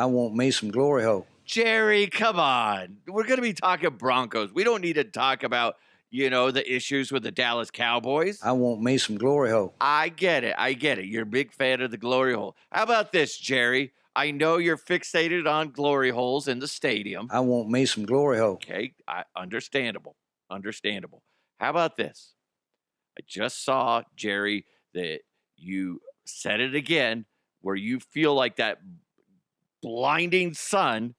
I want me some glory hole. Jerry, come on. We're going to be talking Broncos. We don't need to talk about, the issues with the Dallas Cowboys. I want me some glory hole. I get it. You're a big fan of the glory hole. How about this, Jerry? I know you're fixated on glory holes in the stadium. I want me some glory hole. Okay, understandable. How about this? I just saw, Jerry, that you said it again, where you feel like that blinding sun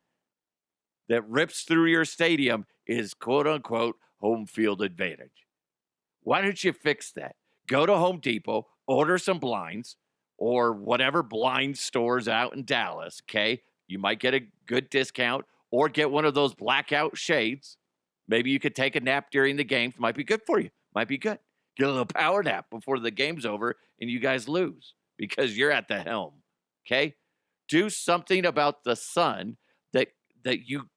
that rips through your stadium is quote-unquote home field advantage. Why don't you fix that? Go to Home Depot, order some blinds, or whatever blind stores out in Dallas, okay? You might get a good discount, or get one of those blackout shades. Maybe you could take a nap during the game. Might be good for you. Might be good. Get a little power nap before the game's over and you guys lose because you're at the helm, okay? Do something about the sun that you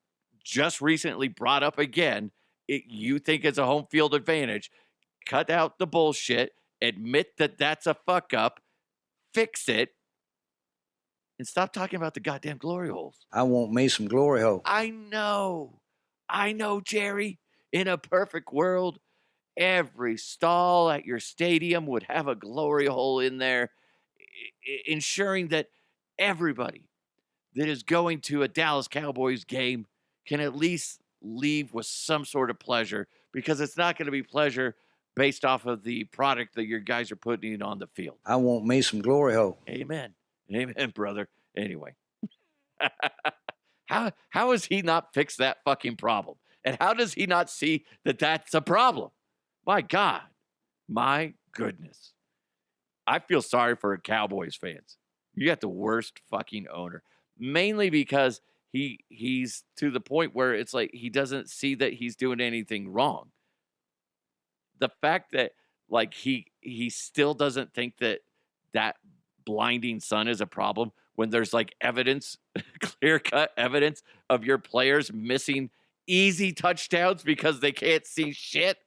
just recently brought up again. You think it's a home field advantage. Cut out the bullshit. Admit that that's a fuck up. Fix it. And stop talking about the goddamn glory holes. I want me some glory hole. I know, Jerry. In a perfect world, every stall at your stadium would have a glory hole in there, ensuring that everybody that is going to a Dallas Cowboys game can at least leave with some sort of pleasure, because it's not going to be pleasure based off of the product that your guys are putting on the field. I want me some glory hole. Amen, brother. Anyway, how has he not fixed that fucking problem? And how does he not see that that's a problem? My God, my goodness. I feel sorry for Cowboys fans. You got the worst fucking owner, mainly because he's to the point where it's like he doesn't see that he's doing anything wrong. The fact that like he still doesn't think that blinding sun is a problem when there's like evidence, clear-cut evidence of your players missing easy touchdowns because they can't see shit.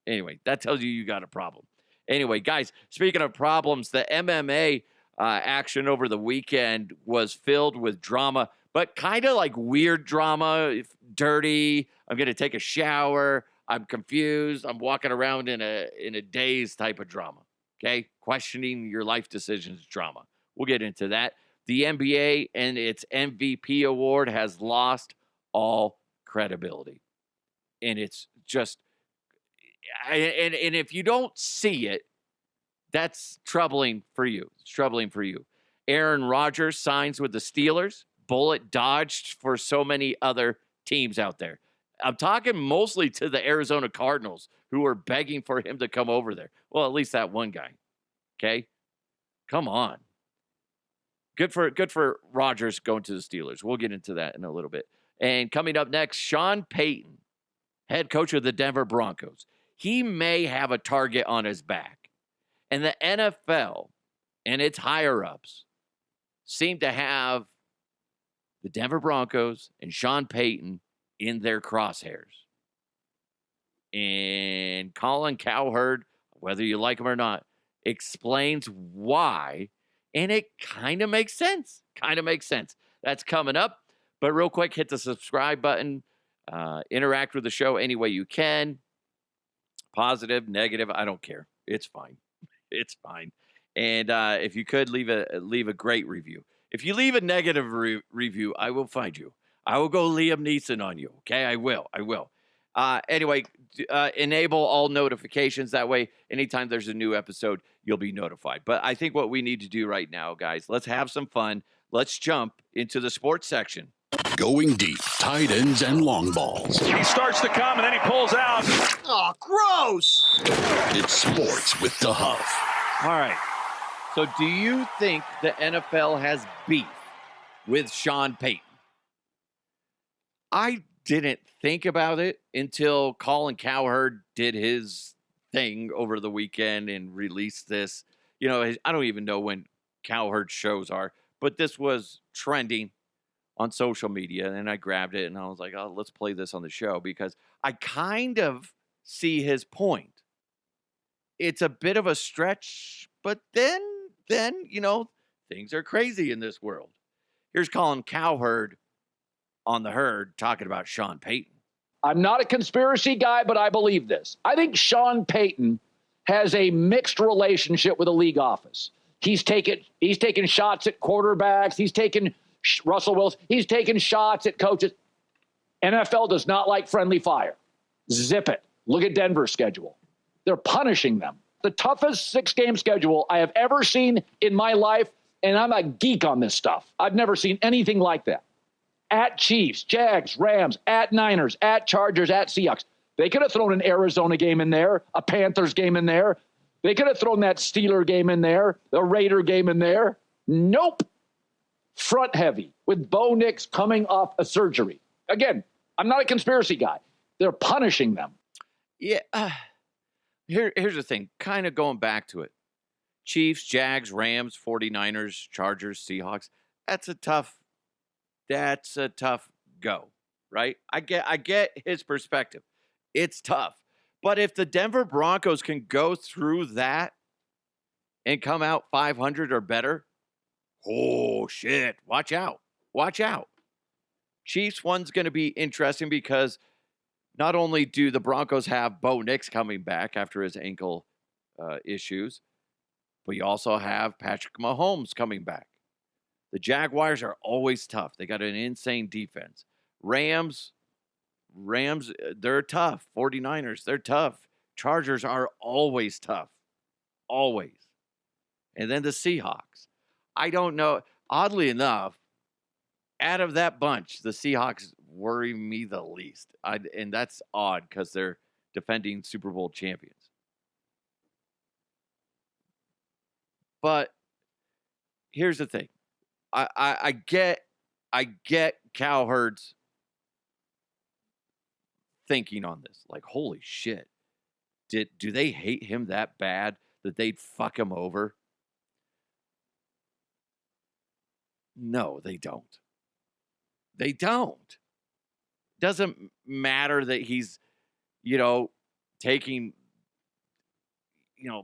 Anyway, that tells you got a problem. Anyway, guys, speaking of problems, the MMA action over the weekend was filled with drama, but kind of like weird drama, dirty. I'm going to take a shower. I'm confused. I'm walking around in a daze type of drama. Okay? Questioning your life decisions drama. We'll get into that. The NBA and its MVP award has lost all credibility. And it's just, and if you don't see it, that's troubling for you. It's troubling for you. Aaron Rodgers signs with the Steelers. Bullet dodged for so many other teams out there. I'm talking mostly to the Arizona Cardinals, who are begging for him to come over there. Well, at least that one guy. Okay? Come on. Good for Rodgers going to the Steelers. We'll get into that in a little bit. And coming up next, Sean Payton, head coach of the Denver Broncos. He may have a target on his back. And the NFL and its higher-ups seem to have the Denver Broncos and Sean Payton in their crosshairs. And Colin Cowherd, whether you like him or not, explains why, and it kind of makes sense. That's coming up. But real quick, hit the subscribe button. Interact with the show any way you can. Positive, negative, I don't care. It's fine. It's fine. And if you could leave a great review. If you leave a negative review, I will find you. I will go Liam Neeson on you. Okay, I will. Anyway, enable all notifications. That way, anytime there's a new episode, you'll be notified. But I think what we need to do right now, guys, let's have some fun. Let's jump into the sports section. Going deep, tight ends and long balls. He starts to come and then he pulls out. Oh, gross! It's sports with the Huff. All right. So do you think the NFL has beef with Sean Payton? I didn't think about it until Colin Cowherd did his thing over the weekend and released this. I don't even know when Cowherd's shows are, but this was trending on social media, and I grabbed it, and I was like, oh, let's play this on the show because I kind of see his point. It's a bit of a stretch, but then, things are crazy in this world. Here's Colin Cowherd on the Herd talking about Sean Payton. I'm not a conspiracy guy, but I believe this. I think Sean Payton has a mixed relationship with the league office. He's taken shots at quarterbacks. He's taken Russell Wilson. He's taken shots at coaches. NFL does not like friendly fire. Zip it. Look at Denver's schedule. They're punishing them. The toughest 6-game schedule I have ever seen in my life, and I'm a geek on this stuff. I've never seen anything like that. At Chiefs, Jags, Rams, at Niners, at Chargers, at Seahawks. They could have thrown an Arizona game in there, a Panthers game in there. They could have thrown that Steeler game in there, the Raider game in there. Nope. Front heavy with Bo Nix coming off a surgery. Again, I'm not a conspiracy guy. They're punishing them. Yeah. Here's the thing. Kind of going back to it. Chiefs, Jags, Rams, 49ers, Chargers, Seahawks. That's a tough go, right? I get his perspective. It's tough. But if the Denver Broncos can go through that and come out 500 or better, oh, shit. Watch out. Watch out. Chiefs one's going to be interesting because not only do the Broncos have Bo Nix coming back after his ankle issues, but you also have Patrick Mahomes coming back. The Jaguars are always tough. They got an insane defense. Rams, they're tough. 49ers, they're tough. Chargers are always tough. Always. And then the Seahawks. I don't know. Oddly enough, out of that bunch, the Seahawks worry me the least. And that's odd because they're defending Super Bowl champions. But here's the thing. I get Cowherd's thinking on this. Like, holy shit. Do they hate him that bad that they'd fuck him over? No, they don't. They don't. Doesn't matter that he's, taking,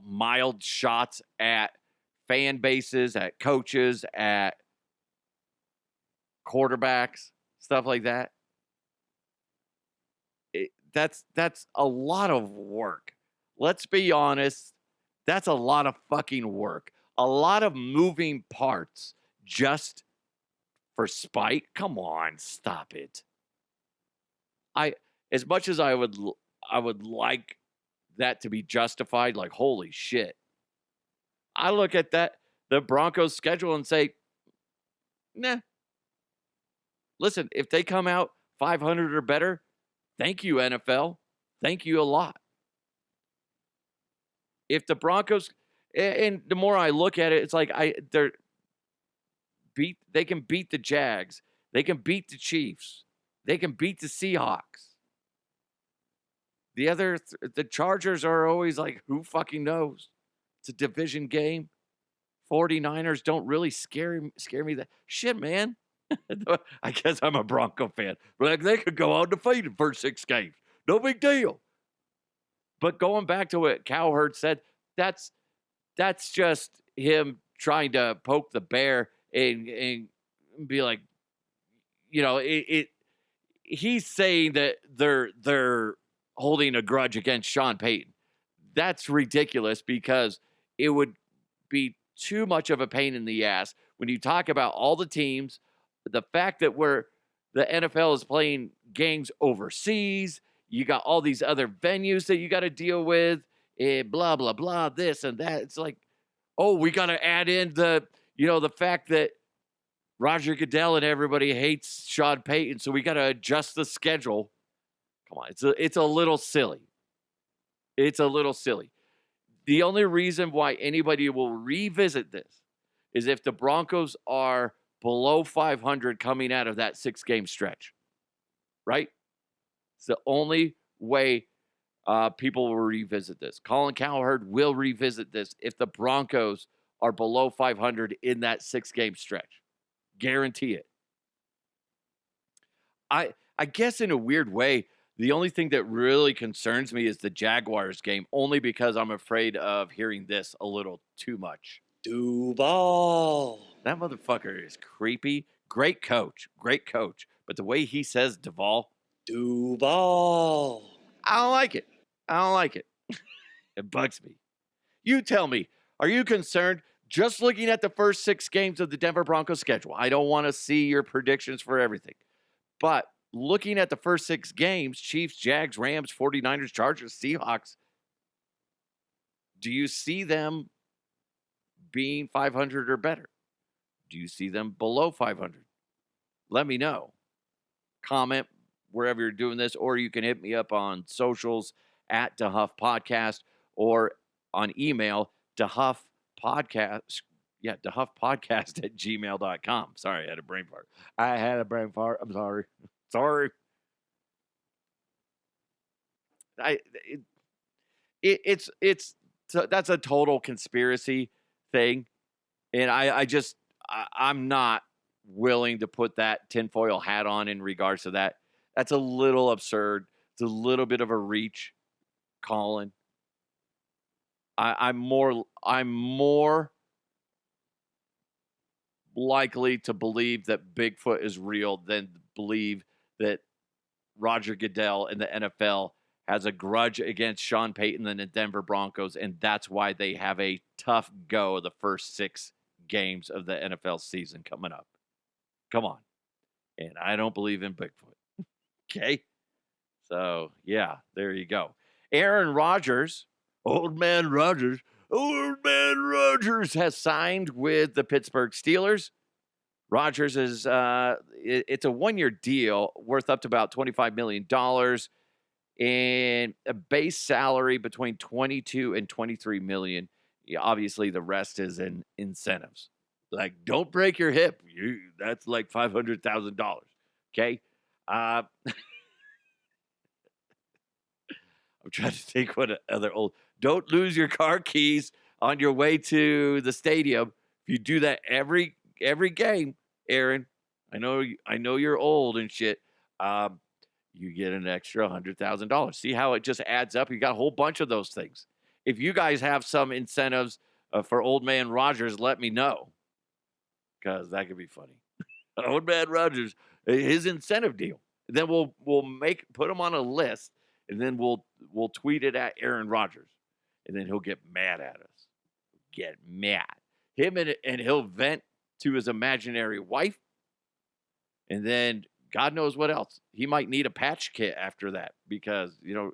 mild shots at fan bases, at coaches, at quarterbacks, stuff like that. That's a lot of work. Let's be honest. That's a lot of fucking work. A lot of moving parts just for spite. Come on, stop it. As much as I would like that to be justified, like, holy shit. I look at the Broncos schedule and say, nah. Listen, if they come out 500 or better, thank you, NFL. Thank you a lot. If the Broncos, and the more I look at it, it's like they can beat the Jags. They can beat the Chiefs. They can beat the Seahawks. The Chargers are always like, who fucking knows? It's a division game. 49ers don't really scare me that shit, man. I guess I'm a Bronco fan. But like, they could go undefeated first 6 games. No big deal. But going back to what Cowherd said, that's just him trying to poke the bear and be like, he's saying that they're holding a grudge against Sean Payton. That's ridiculous because it would be too much of a pain in the ass when you talk about all the teams, the fact that the NFL is playing games overseas. You got all these other venues that you got to deal with, and blah, blah, blah, this and that. It's like, oh, we got to add in the fact that Roger Goodell and everybody hates Sean Payton, so we got to adjust the schedule. Come on, it's a little silly. It's a little silly. The only reason why anybody will revisit this is if the Broncos are below 500 coming out of that 6-game stretch, right? It's the only way people will revisit this. Colin Cowherd will revisit this if the Broncos are below 500 in that 6-game stretch. Guarantee it. I guess in a weird way, the only thing that really concerns me is the Jaguars game, only because I'm afraid of hearing this a little too much. Duval. That motherfucker is creepy, Great coach. But the way he says Duval, Duval. I don't like it. It bugs me. You tell me, are you concerned just looking at the first 6 games of the Denver Broncos schedule? I don't want to see your predictions for everything. But looking at the first 6 games, Chiefs, Jags, Rams, 49ers, Chargers, Seahawks, do you see them being 500 or better? Do you see them below 500? Let me know. Comment wherever you're doing this, or you can hit me up on socials at DeHuff Podcast or on email, DeHuffPodcast. Yeah, DeHuffPodcast at gmail.com. Sorry, I had a brain fart. I'm sorry. Sorry. It's that's a total conspiracy thing. And I'm not willing to put that tinfoil hat on in regards to that. That's a little absurd. It's a little bit of a reach, Colin. I'm more likely to believe that Bigfoot is real than believe that Roger Goodell and the NFL has a grudge against Sean Payton and the Denver Broncos, and that's why they have a tough go of the first 6 games of the NFL season coming up. Come on. And I don't believe in Bigfoot. Okay? So, yeah, there you go. Aaron Rodgers, Old Man Rodgers has signed with the Pittsburgh Steelers. Rodgers is it's a 1-year deal worth up to about $25 million and a base salary between 22 and 23 million. Yeah, obviously, the rest is in incentives. Like, don't break your hip. That's like $500,000. Okay? I'm trying to think what other old. Don't lose your car keys on your way to the stadium. If you do that every game, Aaron, I know you're old and shit. You get an extra $100,000. See how it just adds up? You got a whole bunch of those things. If you guys have some incentives for Old Man Rodgers, let me know, because that could be funny. Old Man Rodgers, his incentive deal. Then we'll put him on a list, and then we'll tweet it at Aaron Rodgers, and then he'll get mad at us. Get mad. Him and he'll vent to his imaginary wife, and then God knows what else. He might need a patch kit after that, because you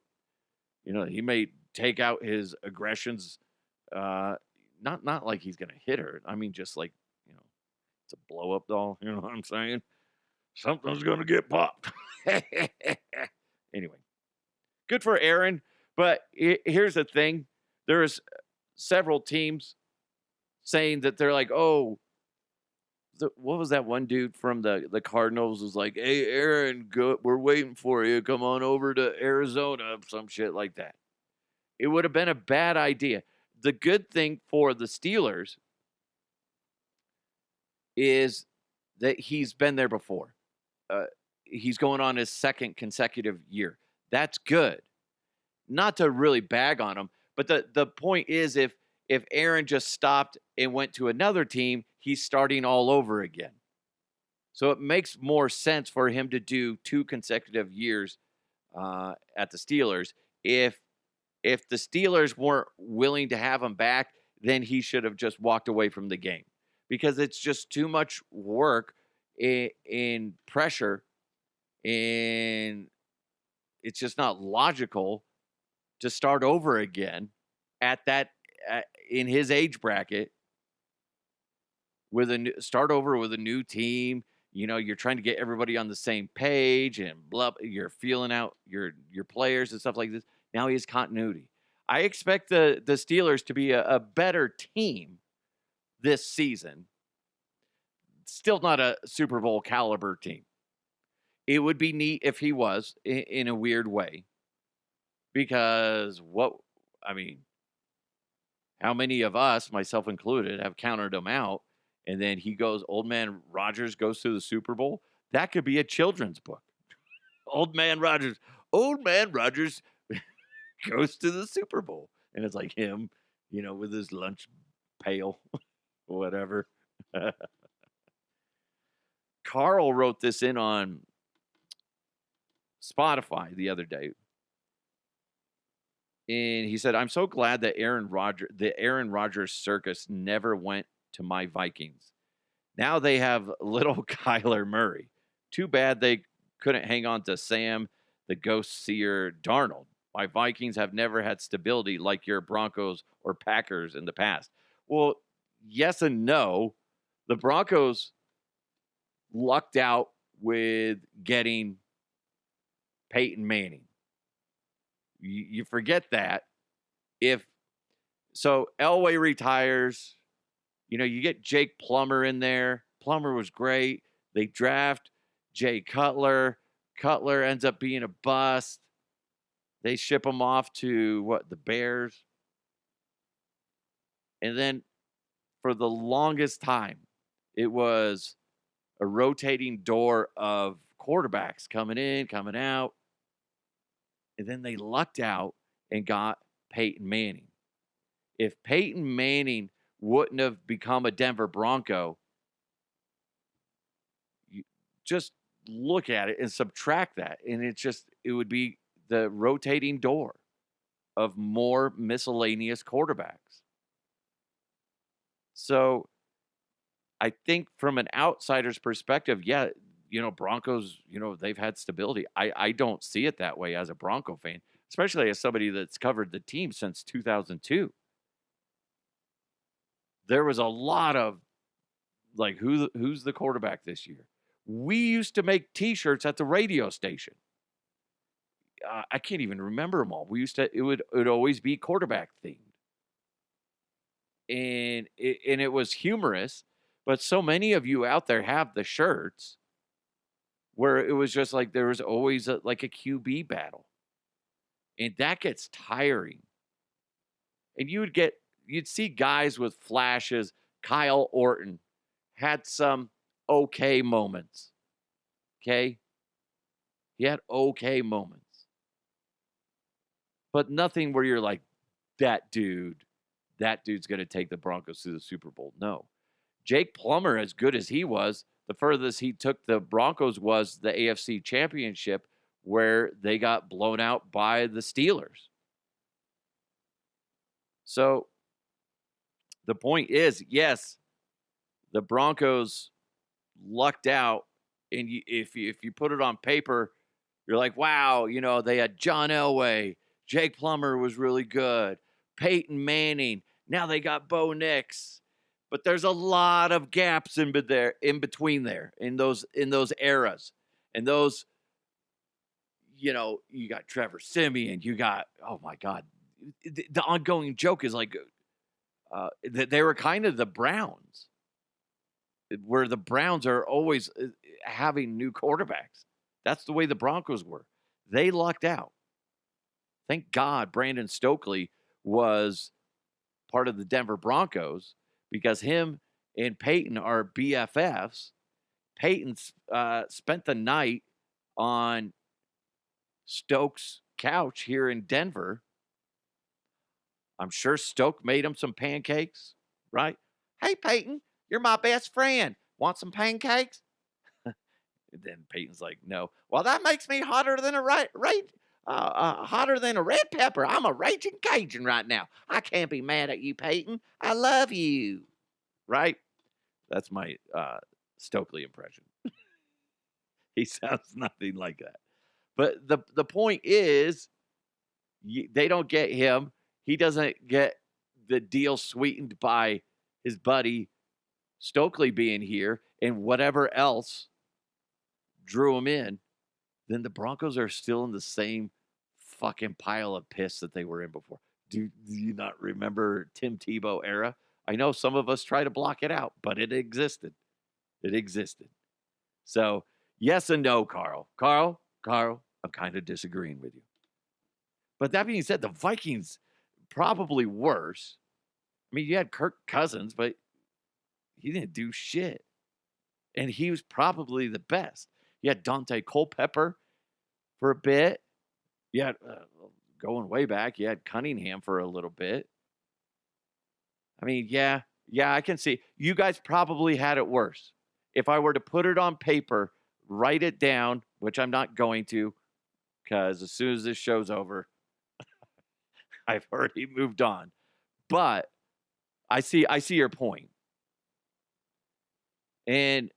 know he may take out his aggressions. Not like he's gonna hit her. I mean, just like, it's a blow up doll. You know what I'm saying? Something's gonna get popped. Anyway, good for Aaron. But here's the thing: there's several teams saying that they're like, oh. What was that one dude from the Cardinals was like, hey, Aaron, we're waiting for you. Come on over to Arizona, some shit like that. It would have been a bad idea. The good thing for the Steelers is that he's been there before. He's going on his 2nd consecutive year. That's good. Not to really bag on him, but the point is, if Aaron just stopped and went to another team, he's starting all over again. So it makes more sense for him to do 2 consecutive years at the Steelers. If the Steelers weren't willing to have him back, then he should have just walked away from the game, because it's just too much work in pressure, and it's just not logical to start over again at that in his age bracket with start over with a new team. You're trying to get everybody on the same page and blah. You're feeling out your players and stuff like this. Now he has continuity. I expect the Steelers to be a better team this season. Still not a Super Bowl caliber team. It would be neat if he was, in a weird way, because how many of us, myself included, have counted him out? And then Old Man Rodgers goes to the Super Bowl. That could be a children's book. Old Man Rodgers goes to the Super Bowl. And it's like him, with his lunch pail, whatever. Carl wrote this in on Spotify the other day. And he said, I'm so glad that the Aaron Rodgers circus never went to my Vikings. Now they have little Kyler Murray. Too bad they couldn't hang on to Sam, the ghost seer Darnold. My Vikings have never had stability like your Broncos or Packers in the past. Well, yes and no. The Broncos lucked out with getting Peyton Manning. You forget that. If so, Elway retires. You know, you get Jake Plummer in there. Plummer was great. They draft Jay Cutler. Cutler ends up being a bust. They ship him off to the Bears. And then for the longest time, it was a rotating door of quarterbacks coming in, coming out. And then they lucked out and got Peyton Manning. If Peyton Manning wouldn't have become a Denver Bronco, you just look at it and subtract that. And it would be the rotating door of more miscellaneous quarterbacks. So I think from an outsider's perspective, yeah, Broncos, they've had stability. I don't see it that way as a Bronco fan, especially as somebody that's covered the team since 2002. There was a lot of who's the quarterback this year? We used to make T-shirts at the radio station. I can't even remember them all. It would always be quarterback themed, and it was humorous. But so many of you out there have the shirts where it was just like there was always a QB battle, and that gets tiring. And you'd see guys with flashes. Kyle Orton had some okay moments. Okay, he had okay moments. But nothing where you're like, that dude's going to take the Broncos to the Super Bowl. No. Jake Plummer, as good as he was, the furthest he took the Broncos was the AFC Championship, where they got blown out by the Steelers. So the point is, yes, the Broncos lucked out. And if you put it on paper, you're like, wow, they had John Elway. Jake Plummer was really good. Peyton Manning. Now they got Bo Nix. But there's a lot of gaps in between there in those eras. And those, you got Trevor Siemian. You got, oh my God. The ongoing joke is they were kind of the Browns, where the Browns are always having new quarterbacks. That's the way the Broncos were. They lucked out. Thank God Brandon Stokely was part of the Denver Broncos, because him and Peyton are BFFs. Peyton spent the night on Stokes' couch here in Denver. I'm sure Stoke made him some pancakes, right? Hey, Peyton, you're my best friend. Want some pancakes? And then Peyton's like, no. Well, that makes me hotter than a red pepper. I'm a raging Cajun right now. I can't be mad at you, Peyton. I love you. Right? That's my Stokely impression. He sounds nothing like that. But the point is, they don't get him. He doesn't get the deal sweetened by his buddy Stokely being here and whatever else drew him in. Then the Broncos are still in the same fucking pile of piss that they were in before. Do you not remember Tim Tebow era? I know some of us try to block it out, but it existed. It existed. So, yes and no, Carl. Carl, I'm kind of disagreeing with you. But that being said, the Vikings probably worse. I mean, you had Kirk Cousins, but he didn't do shit. And he was probably the best. You had Dante Culpepper for a bit. You had, going way back, you had Cunningham for a little bit. I mean, yeah, I can see. You guys probably had it worse. if I were to put it on paper, write it down, which I'm not going to, because as soon as this show's over, I've already moved on. But I see your point. And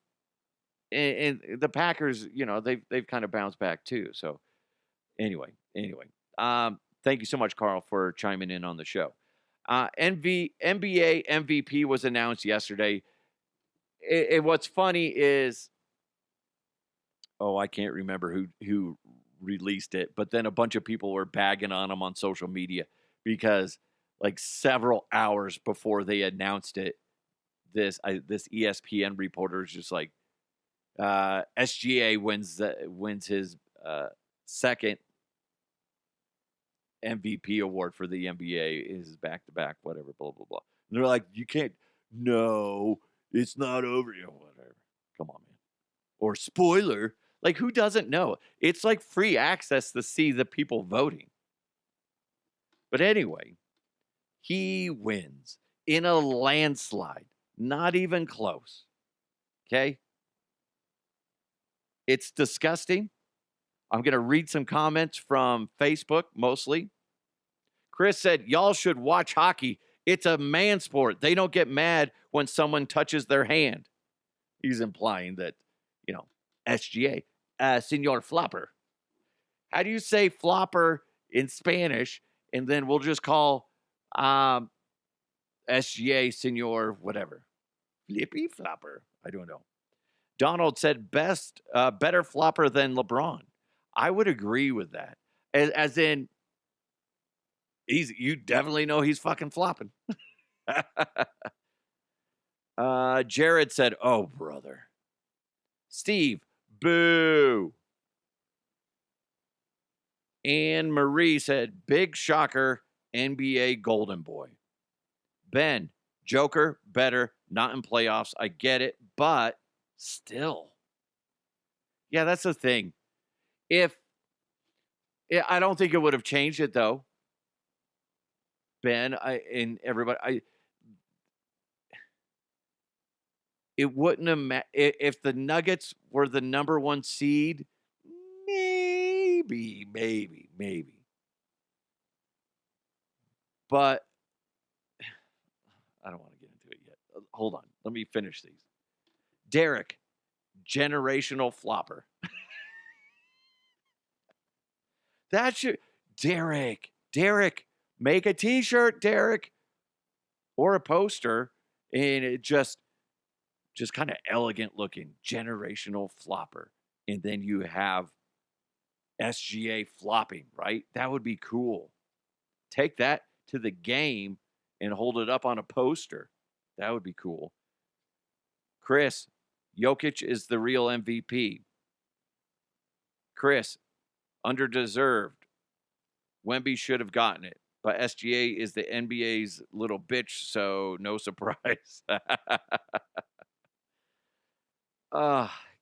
the Packers, they've kind of bounced back too. So anyway. Thank you so much, Carl, for chiming in on the show. NBA MVP was announced yesterday. And what's funny is, I can't remember who released it, but then a bunch of people were bagging on him on social media because like several hours before they announced it, this ESPN reporter is just like, SGA wins his second MVP award for the NBA, is back-to-back, whatever, blah, blah, blah. And they're like, you can't, no, it's not over yet, whatever. Come on, man. Or spoiler, like who doesn't know? It's like free access to see the people voting. But anyway, he wins in a landslide, not even close. Okay? It's disgusting. I'm going to read some comments from Facebook, mostly. Chris said, y'all should watch hockey. It's a man sport. They don't get mad when someone touches their hand. He's implying that, SGA, Senor Flopper. How do you say flopper in Spanish? And then we'll just call SGA Senor whatever. Flippy Flopper. I don't know. Donald said better flopper than LeBron. I would agree with that. As in, you definitely know he's fucking flopping. Jared said, oh, brother. Steve, boo. Anne Marie said, big shocker, NBA Golden Boy. Ben, Joker, better, not in playoffs. I get it, but still. Yeah, that's the thing. I don't think it would have changed it, though. Ben, and everybody, it wouldn't have if the Nuggets were the number one seed. Maybe. But I don't want to get into it yet. Hold on. Let me finish these. Derek, generational flopper. That should, Derek, make a t-shirt, Derek, or a poster, and it just kind of elegant looking, generational flopper. And then you have SGA flopping, right? That would be cool. Take that to the game and hold it up on a poster. That would be cool. Chris, Jokic is the real MVP. Chris, underdeserved. Wemby should have gotten it, but SGA is the NBA's little bitch, so no surprise.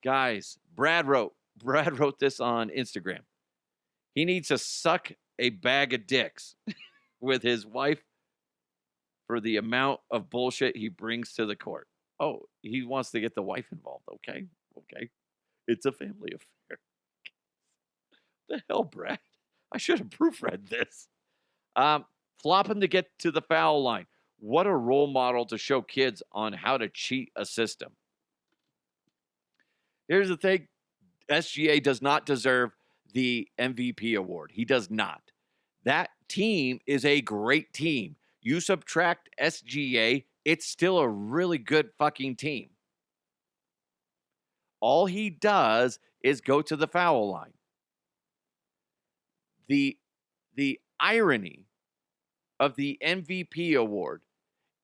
Guys, Brad wrote this on Instagram. He needs to suck a bag of dicks with his wife for the amount of bullshit he brings to the court. Oh, he wants to get the wife involved. Okay. It's a family affair. The hell, Brad? I should have proofread this. Flopping to get to the foul line. What a role model to show kids on how to cheat a system. Here's the thing. SGA does not deserve the MVP award. He does not. That team is a great team. You subtract SGA, it's still a really good fucking team. All he does is go to the foul line. The irony of the MVP award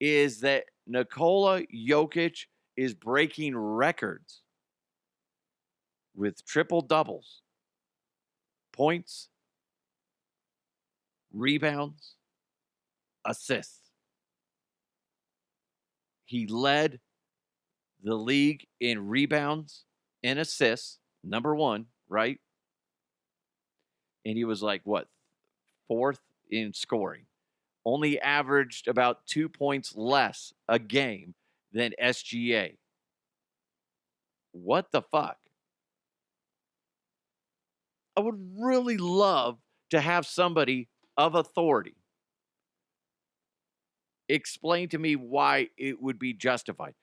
is that Nikola Jokic is breaking records with triple doubles, points, rebounds, assists. He led the league in rebounds and assists, number one, right? And he was like, fourth in scoring. Only averaged about 2 points less a game than SGA. What the fuck? I would really love to have somebody of authority explain to me why it would be justified.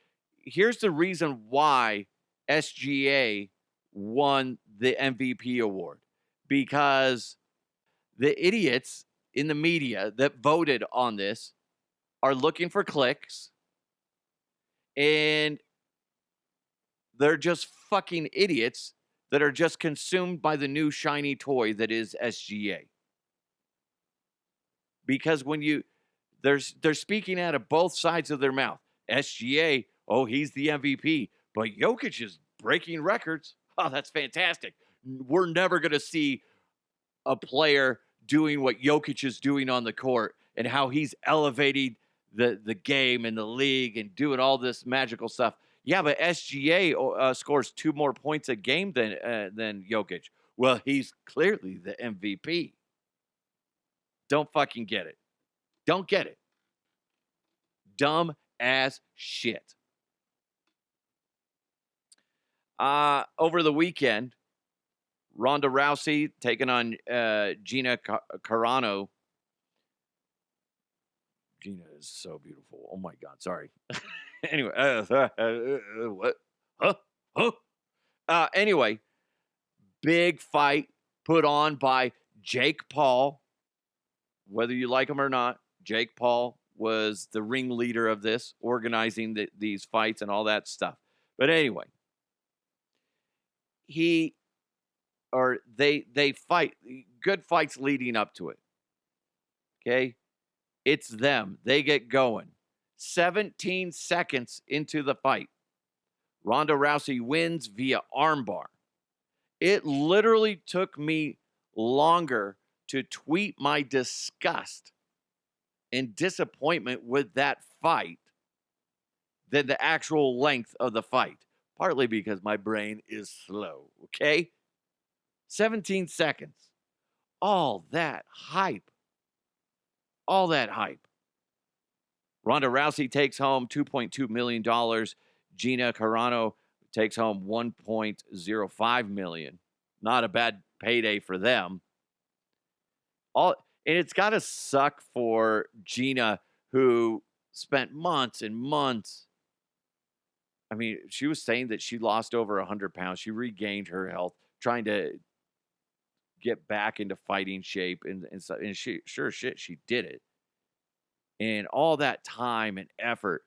Here's the reason why SGA won the MVP award. Because the idiots in the media that voted on this are looking for clicks, and they're just fucking idiots that are just consumed by the new shiny toy that is SGA. Because when they're speaking out of both sides of their mouth. SGA, oh, he's the MVP, but Jokic is breaking records. Oh, that's fantastic. We're never going to see a player doing what Jokic is doing on the court and how he's elevating the game and the league and doing all this magical stuff. Yeah, but SGA scores 2 more points a game than Jokic. Well, he's clearly the MVP. Don't fucking get it. Don't get it. Dumb as shit. Over the weekend, Ronda Rousey taking on Gina Carano. Gina is so beautiful. Oh my God, sorry. Anyway, what? Huh? Anyway, big fight put on by Jake Paul. Whether you like him or not, Jake Paul was the ringleader of this, organizing these fights and all that stuff. But anyway, they fight, good fights leading up to it. Okay? It's them. They get going. 17 seconds into the fight, Ronda Rousey wins via armbar. It literally took me longer to tweet my disgust and disappointment with that fight than the actual length of the fight. Partly because my brain is slow, okay? 17 seconds. All that hype. All that hype. Ronda Rousey takes home $2.2 million. Gina Carano takes home $1.05 million. Not a bad payday for them. And it's got to suck for Gina, who spent months and months. I mean, she was saying that she lost over 100 pounds. She regained her health, trying to get back into fighting shape. And she, sure shit, she did it. And all that time and effort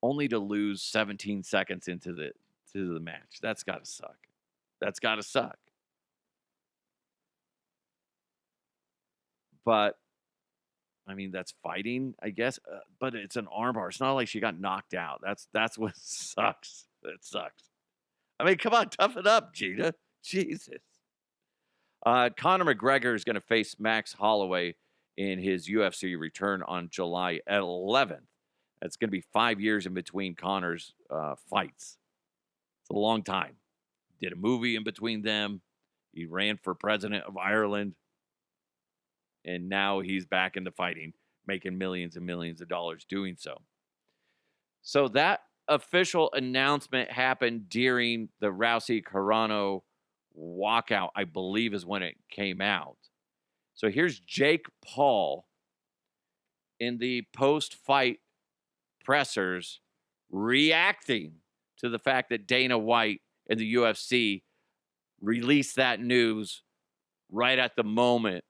only to lose 17 seconds into the match. That's got to suck. That's got to suck. But, I mean, that's fighting, I guess. But it's an armbar. It's not like she got knocked out. That's what sucks. That sucks. I mean, come on, toughen up, Gina. Jesus. Conor McGregor is going to face Max Holloway in his UFC return on July 11th. That's going to be 5 years in between Conor's fights. It's a long time. Did a movie in between them. He ran for president of Ireland. And now he's back into fighting, making millions and millions of dollars doing so. So that official announcement happened during the Rousey-Carano walkout, I believe is when it came out. So here's Jake Paul in the post-fight pressers reacting to the fact that Dana White and the UFC released that news right at the moment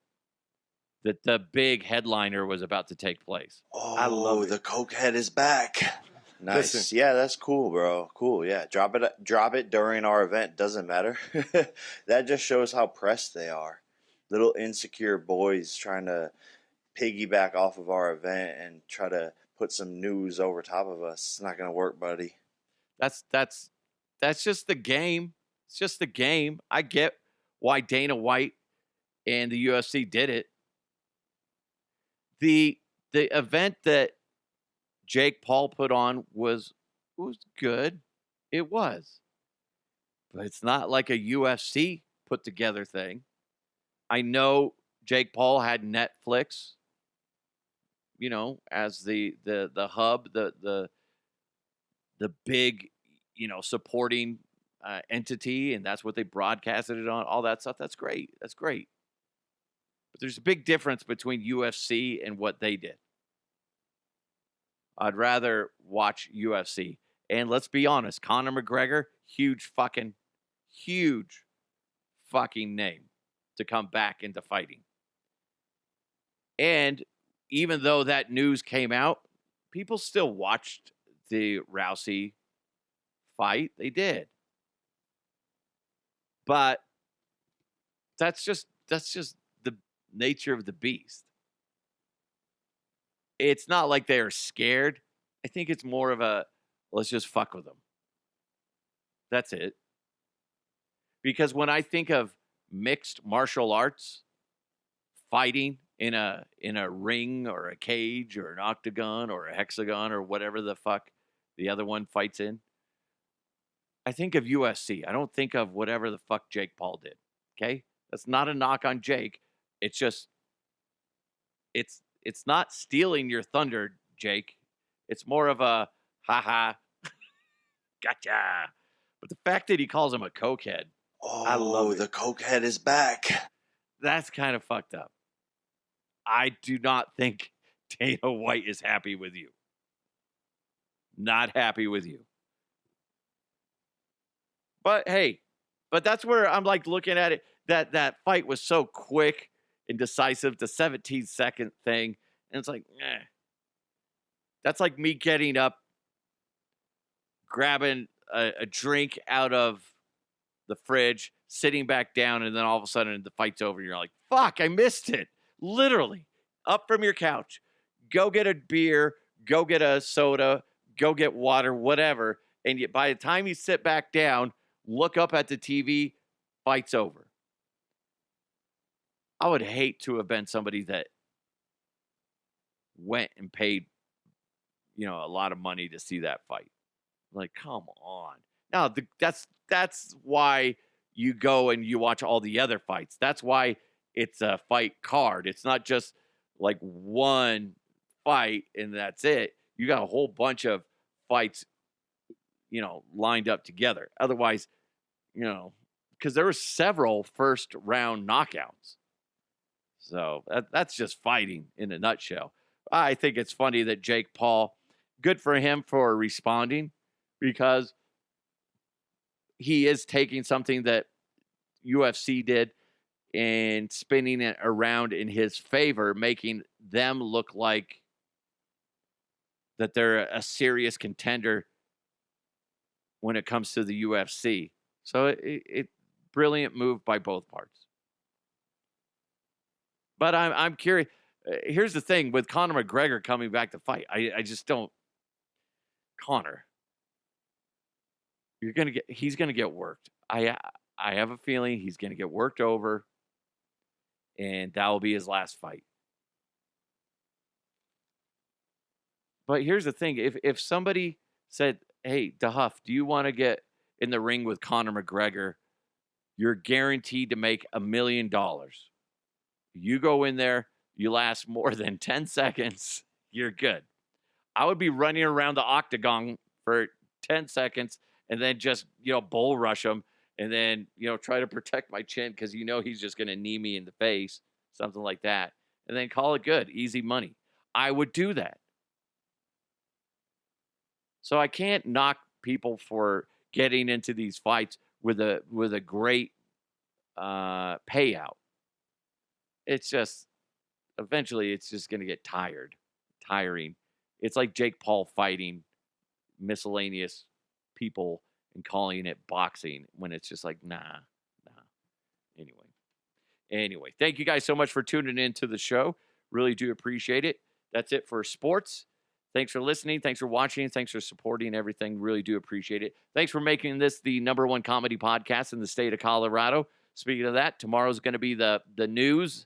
that the big headliner was about to take place. Oh, I love it. the Cokehead is back. Nice. Listen. Yeah, that's cool, bro. Cool. Yeah. Drop it during our event. Doesn't matter. That just shows how pressed they are. Little insecure boys trying to piggyback off of our event and try to put some news over top of us. It's not going to work, buddy. That's just the game. It's just the game. I get why Dana White and the UFC did it. The event that Jake Paul put on was good. It was. But it's not like a UFC put together thing. I know Jake Paul had Netflix, as the hub, the big, supporting entity, and that's what they broadcasted it on, all that stuff. That's great. That's great. But there's a big difference between UFC and what they did. I'd rather watch UFC. And let's be honest, Conor McGregor, huge fucking name to come back into fighting. And even though that news came out, people still watched the Rousey fight. They did. But that's just the nature of the beast. It's not like they're scared. I think it's more of a, let's just fuck with them. That's it. Because when I think of mixed martial arts, fighting in a ring or a cage or an octagon or a hexagon or whatever the fuck the other one fights in, I think of UFC. I don't think of whatever the fuck Jake Paul did. Okay? That's not a knock on Jake. It's just, it's not stealing your thunder, Jake. It's more of a, ha, gotcha. But the fact that he calls him a cokehead, I love it. The cokehead is back. That's kind of fucked up. I do not think Dana White is happy with you. Not happy with you. But hey, that's where I'm like looking at it. That fight was so quick and decisive, the 17-second thing. And it's like, That's like me getting up, grabbing a drink out of the fridge, sitting back down, and then all of a sudden the fight's over. And you're like, fuck, I missed it. Literally. Up from your couch. Go get a beer. Go get a soda. Go get water, whatever. And yet by the time you sit back down, look up at the TV, fight's over. I would hate to have been somebody that went and paid, a lot of money to see that fight. Like, come on. Now, that's why you go and you watch all the other fights. That's why it's a fight card. It's not just like one fight and that's it. You got a whole bunch of fights, lined up together. Otherwise, because there were several first round knockouts. So that's just fighting in a nutshell. I think it's funny that Jake Paul, good for him for responding, because he is taking something that UFC did and spinning it around in his favor, making them look like that they're a serious contender when it comes to the UFC. So it brilliant move by both parts. But I'm curious. Here's the thing with Conor McGregor coming back to fight. I just don't. Conor, he's gonna get worked. I have a feeling he's gonna get worked over, and that will be his last fight. But here's the thing: if somebody said, "Hey, DeHuff, do you want to get in the ring with Conor McGregor? You're guaranteed to make $1 million. You go in there, you last more than 10 seconds, you're good." I would be running around the octagon for 10 seconds and then just, bull rush him and then, try to protect my chin because he's just going to knee me in the face, something like that, and then call it good, easy money. I would do that. So I can't knock people for getting into these fights with a great payout. It's just, eventually it's just going to get tiring. It's like Jake Paul fighting miscellaneous people and calling it boxing when it's just like, nah. Anyway, thank you guys so much for tuning in to the show. Really do appreciate it. That's it for sports. Thanks for listening. Thanks for watching. Thanks for supporting everything. Really do appreciate it. Thanks for making this the #1 comedy podcast in the state of Colorado. Speaking of that, tomorrow's going to be the news,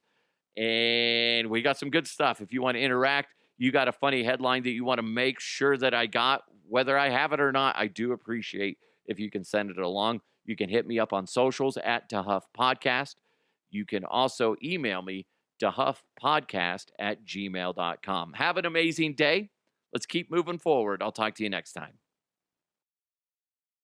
and we got some good stuff. If you want to interact, you got a funny headline that you want to make sure that I got, whether I have it or not, I do appreciate if you can send it along. You can hit me up on socials at DeHuff Podcast. You can also email me, DeHuffPodcast@gmail.com. Have an amazing day. Let's keep moving forward. I'll talk to you next time.